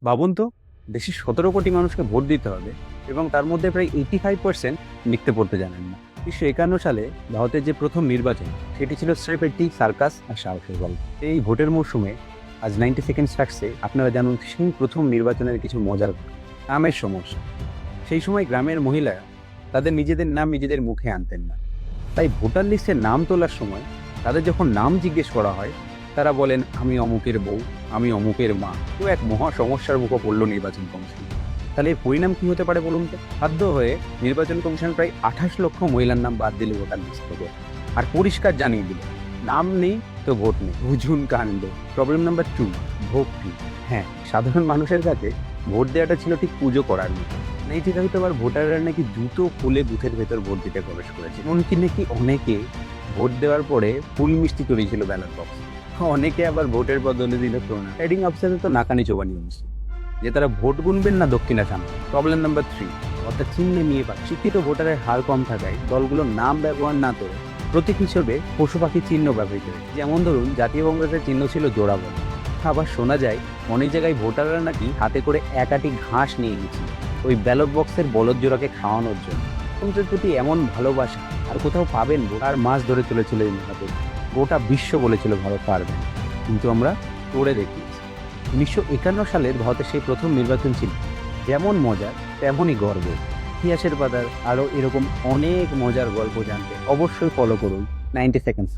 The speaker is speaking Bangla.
ভাবুন তো, দেশের ১৭ কোটি মানুষকে ভোট দিতে হবে এবং তার মধ্যে প্রায় 85% লিখতে পড়তে জানেন না। ১৯৫১ সালে ভারতের যে প্রথম নির্বাচন, সেটি ছিল স্রেফ একটি সার্কাস আর সাহসের গল্প। এই ভোটের মৌসুমে আজ 90 সেকেন্ডস থাকছে আপনারা জানুন সেই প্রথম নির্বাচনের কিছু মজার ঘটনা। নামের সমস্যা। সেই সময় গ্রামের মহিলারা তাদের নিজেদের নাম নিজেদের মুখে আনতেন না। তাই ভোটার লিস্টে নাম তোলার সময় তাদের যখন নাম জিজ্ঞেস করা হয়, তারা বলেন আমি অমুকের বউ, আমি অমুকের মা। তো এক মহা সমস্যার মুখে পড়ল নির্বাচন কমিশন। তাহলে এর পরিণাম কি হতে পারে বলুন তো? বাধ্য হয়ে নির্বাচন কমিশন প্রায় ২৮ লক্ষ মহিলার নাম বাদ দিল ভোটার লিস্ট থেকে, আর পরিষ্কার জানিয়ে দিল নাম নেই তো ভোট নেই। বুঝুন কাণ্ড। প্রবলেম নাম্বার 2, ভক্তি। হ্যাঁ, সাধারণ মানুষের কাছে ভোট দেওয়াটা ছিল ঠিক পুজো করার মতো। এই থেকে হয়তো আবার ভোটাররা নাকি জুতো খুলে বুথের ভেতর ভোট দিতে প্রবেশ করেছে, এমনকি নাকি অনেকে ভোট দেওয়ার পরে ফুল মিষ্টি চড়িয়েছিল ব্যালট বক্স। অনেকে আবার ভোটের বদলে দিল প্রণাম। প্রিসাইডিং অফিসারের তো নাকানি চোবানি হচ্ছে যে তারা ভোট গুনবেন না দক্ষিণা সামনে। প্রবলেম নাম্বার 3, অর্থাৎ চিহ্নে নিয়ে পায়। শিক্ষিত ভোটারের হার কম থাকায় দলগুলো নাম ব্যবহার না করে প্রতীক হিসেবে পশু পাখির চিহ্ন ব্যবহৃত হয়। যেমন ধরুন, জাতীয় কংগ্রেসের চিহ্ন ছিল জোড়া বল। আবার শোনা যায় অনেক জায়গায় ভোটাররা নাকি হাতে করে এক আঁটি ঘাস নিয়ে গেছিল ওই ব্যালট বক্সের বলদ জোড়াকে খাওয়ানোর জন্য। গণতন্ত্রের প্রতি এমন ভালোবাসা আর কোথাও পাবেন? ভোটার মাস ধরে চলেছিল এই মহাদেব। গোটা বিশ্ব বলেছিল ভারত পারবে না, কিন্তু আমরা করে দেখিয়েছি। ১৯৫১ সালের ভারতের সেই প্রথম নির্বাচন ছিল যেমন মজার তেমনই গর্ব। ইতিহাসের পাতার আরও এরকম অনেক মজার গল্প জানতে অবশ্যই ফলো করুন 90 সেকেন্ডস।